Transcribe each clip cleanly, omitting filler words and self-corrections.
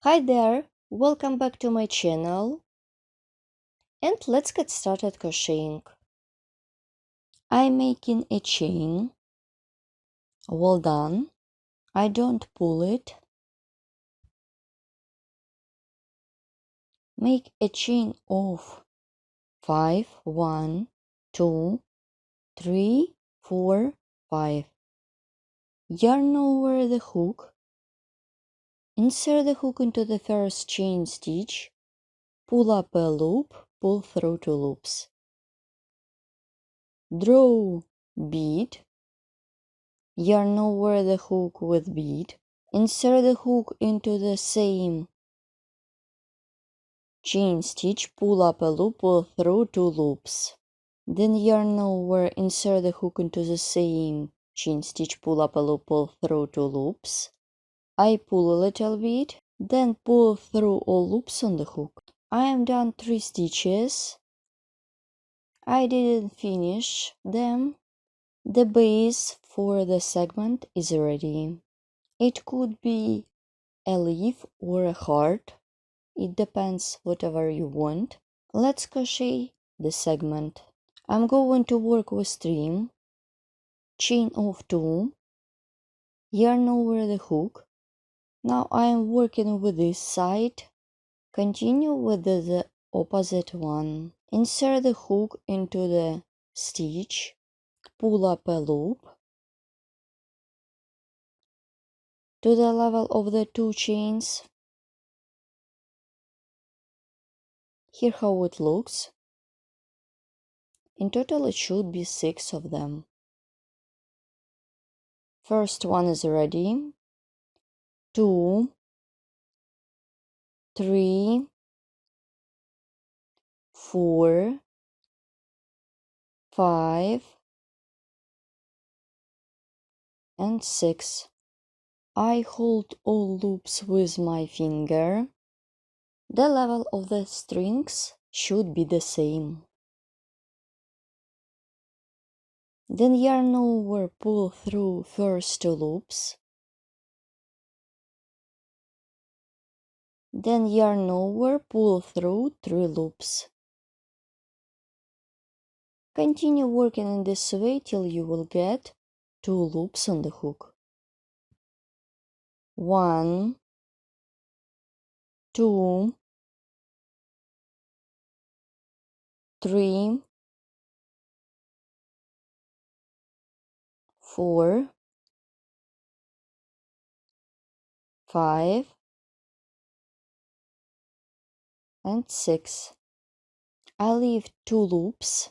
Hi there, welcome back to my channel, and let's get started crocheting. I'm making a chain. Well done. I don't pull it. Make a chain of 5, 1, 2, 3, 4, 5. Yarn over the hook. Insert the hook into the first chain stitch. Pull up a loop, pull through 2 loops. Draw bead. Yarn over the hook with bead. Insert the hook into the same chain stitch, pull up a loop, pull through 2 loops. Then yarn over, insert the hook into the same chain stitch, pull up a loop, pull through 2 loops. I pull a little bit, then pull through all loops on the hook. I am done 3 stitches. I didn't finish them. The base for the segment is ready. It could be a leaf or a heart. It depends whatever you want. Let's crochet the segment. I'm going to work with string, chain of 2, yarn over the hook. Now I am working with this side. Continue with the opposite one. Insert the hook into the stitch, pull up a loop to the level of the 2 chains. Here how it looks. In total it should be 6 of them. First one is ready. 2, 3, 4, 5, and 6. I hold all loops with my finger. The level of the strings should be the same. Then yarn over, pull through first 2 loops. Then yarn over, pull through 3 loops. Continue working in this way till you will get 2 loops on the hook. 1, 2, 3, 4, 5, and 6. I leave 2 loops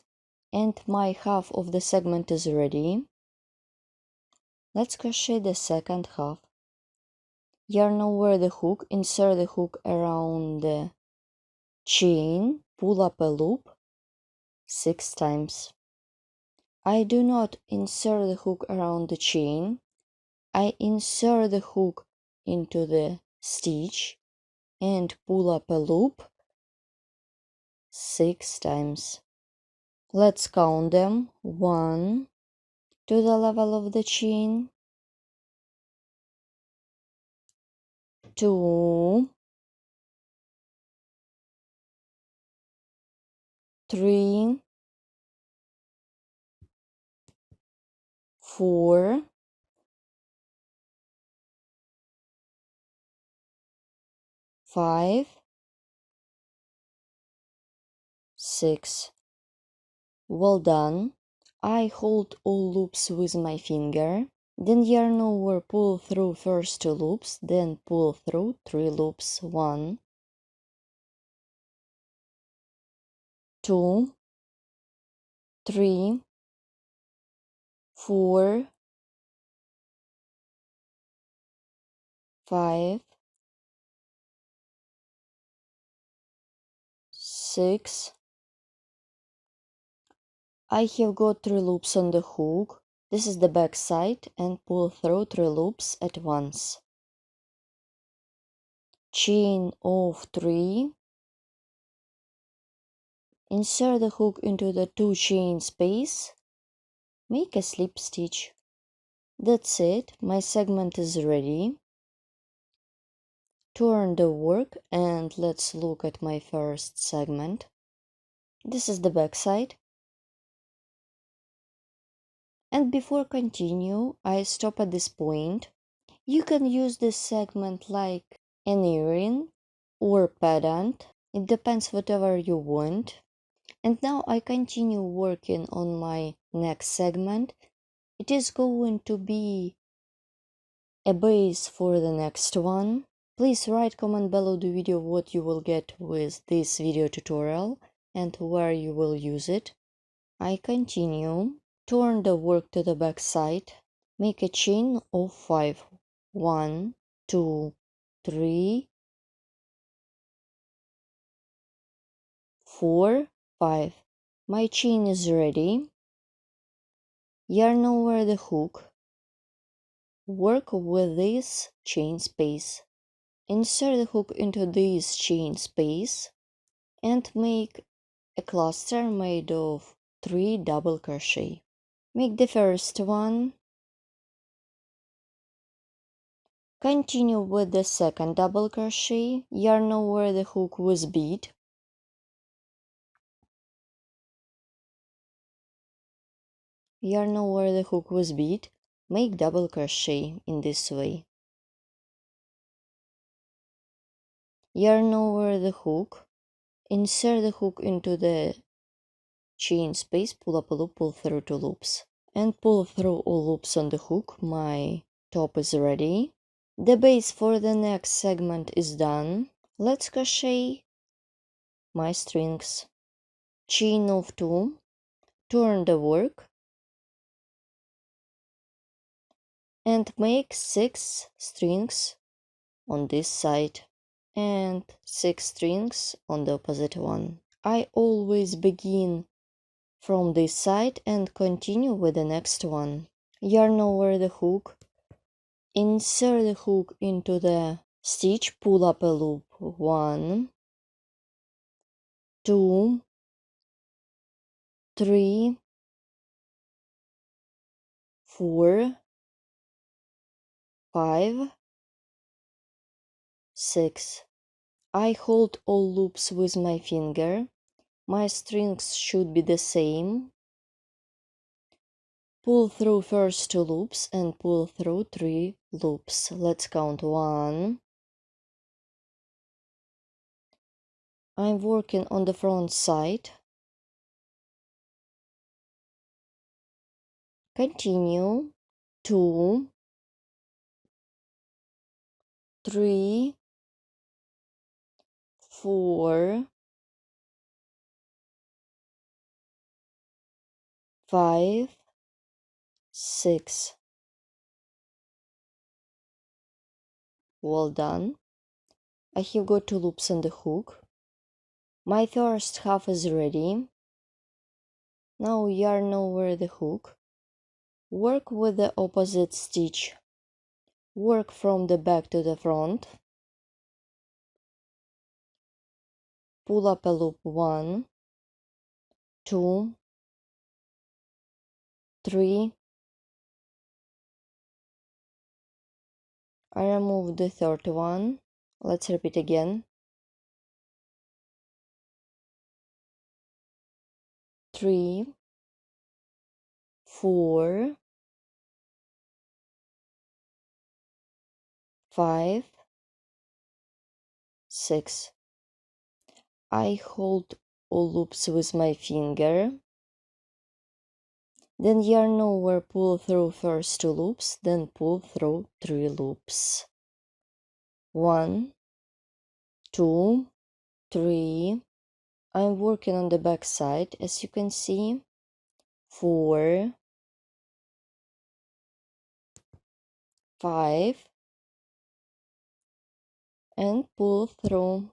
and my half of the segment is ready. Let's crochet the second half. Yarn over the hook, insert the hook around the chain, pull up a loop 6 times. I do not insert the hook around the chain. I insert the hook into the stitch and pull up a loop 6 times. Let's count them. 1 to the level of the chain, 2, 3, 4, 5, 6. Well done. I hold all loops with my finger. Then yarn over, pull through first 2 loops, then pull through 3 loops. 1, 2, 3, 4, 5, 6. I have got 3 loops on the hook. This is the back side, and pull through 3 loops at once. Chain of 3. Insert the hook into the 2 chain space. Make a slip stitch. That's it, my segment is ready. turn the work and let's look at my first segment. This is the back side. And before continue, I stop at this point. You can use this segment like an earring or pendant. It depends whatever you want. And now I continue working on my next segment. It is going to be a base for the next one. Please write comment below the video what you will get with this video tutorial and where you will use it. I continue. Turn the work to the back side. Make a chain of 5. 1, 2, 3, 4, 5. My chain is ready. Yarn over the hook. Work with this chain space. Insert the hook into this chain space and make a cluster made of 3 double crochet. Make the first one. Continue with the second double crochet. Yarn over the hook with bead. Yarn over the hook with bead. Make double crochet in this way. Yarn over the hook. Insert the hook into the chain space, pull up a loop, pull through 2 loops. And pull through all loops on the hook. My top is ready. The base for the next segment is done. Let's crochet my strings. Chain of 2. Turn the work. And make 6 strings on this side and 6 strings on the opposite one. I always begin from this side and continue with the next one. Yarn over the hook, insert the hook into the stitch, pull up a loop. 1, 2, 3, 4, 5, 6. I hold all loops with my finger. My strings should be the same. Pull through first 2 loops and pull through 3 loops. Let's count 1. I'm working on the front side. Continue. 2, 3, 4, 5, 6. Well done. I have got 2 loops on the hook. My first half is ready. Now yarn over the hook. Work with the opposite stitch. Work from the back to the front. Pull up a loop. 1, 2, 3. I remove the third one. Let's repeat again. 3, 4, 5, 6. I hold all loops with my finger. Then yarn over, pull through first 2 loops, then pull through 3 loops. 1, 2, 3. I'm working on the back side, as you can see. 4, 5, and pull through.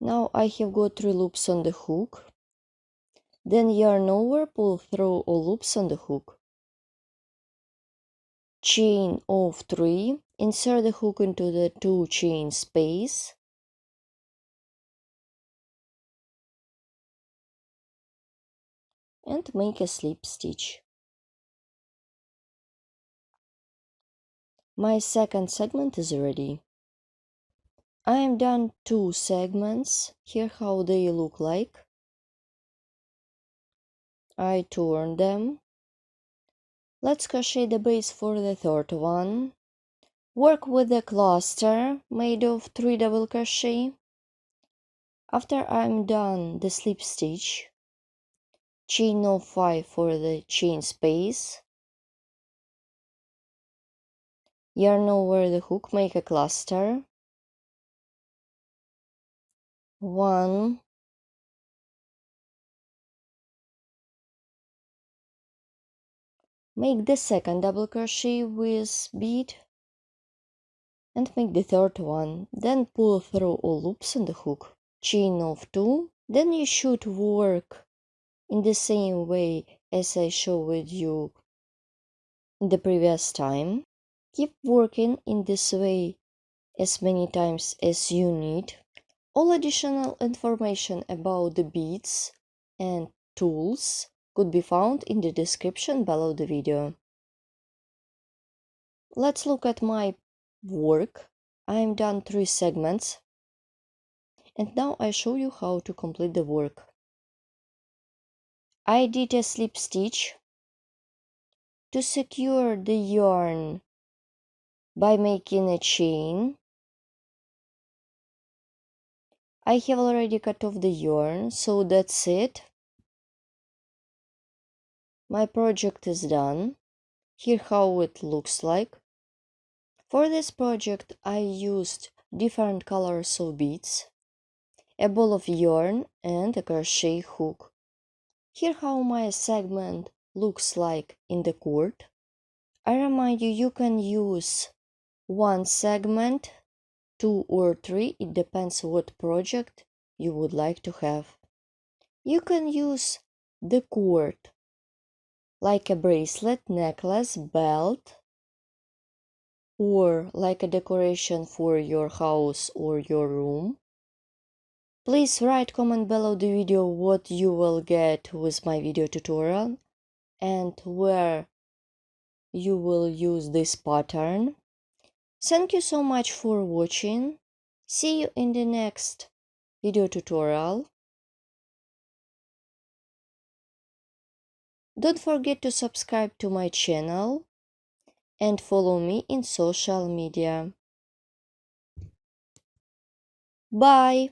Now I have got 3 loops on the hook. Then yarn over, pull through all loops on the hook. Chain of 3. Insert the hook into the 2 chain space. And make a slip stitch. My second segment is ready. I am done 2 segments. Here how they look like. I turn them. Let's crochet the base for the third one. Work with the cluster made of 3 double crochet. After I'm done the slip stitch, chain of 5 for the chain space, yarn over the hook, make a cluster, 1, make the second double crochet with bead, and make the third one, then pull through all loops on the hook, chain of 2, then you should work in the same way as I showed you in the previous time. Keep working in this way as many times as you need. All additional information about the beads and tools could be found in the description below the video. Let's look at my work. I'm done 3 segments, and now I show you how to complete the work. I did a slip stitch to secure the yarn by making a chain. I have already cut off the yarn, so that's it. My project is done. Here how it looks like. For this project I used different colors of beads, a ball of yarn and a crochet hook. Here how my segment looks like in the cord. I remind you, you can use 1 segment, 2 or 3, it depends what project you would like to have. You can use the cord like a bracelet, necklace, belt, or like a decoration for your house or your room. Please write comment below the video what you will get with my video tutorial and where you will use this pattern. Thank you so much for watching. See you in the next video tutorial. Don't forget to subscribe to my channel and follow me in social media. Bye!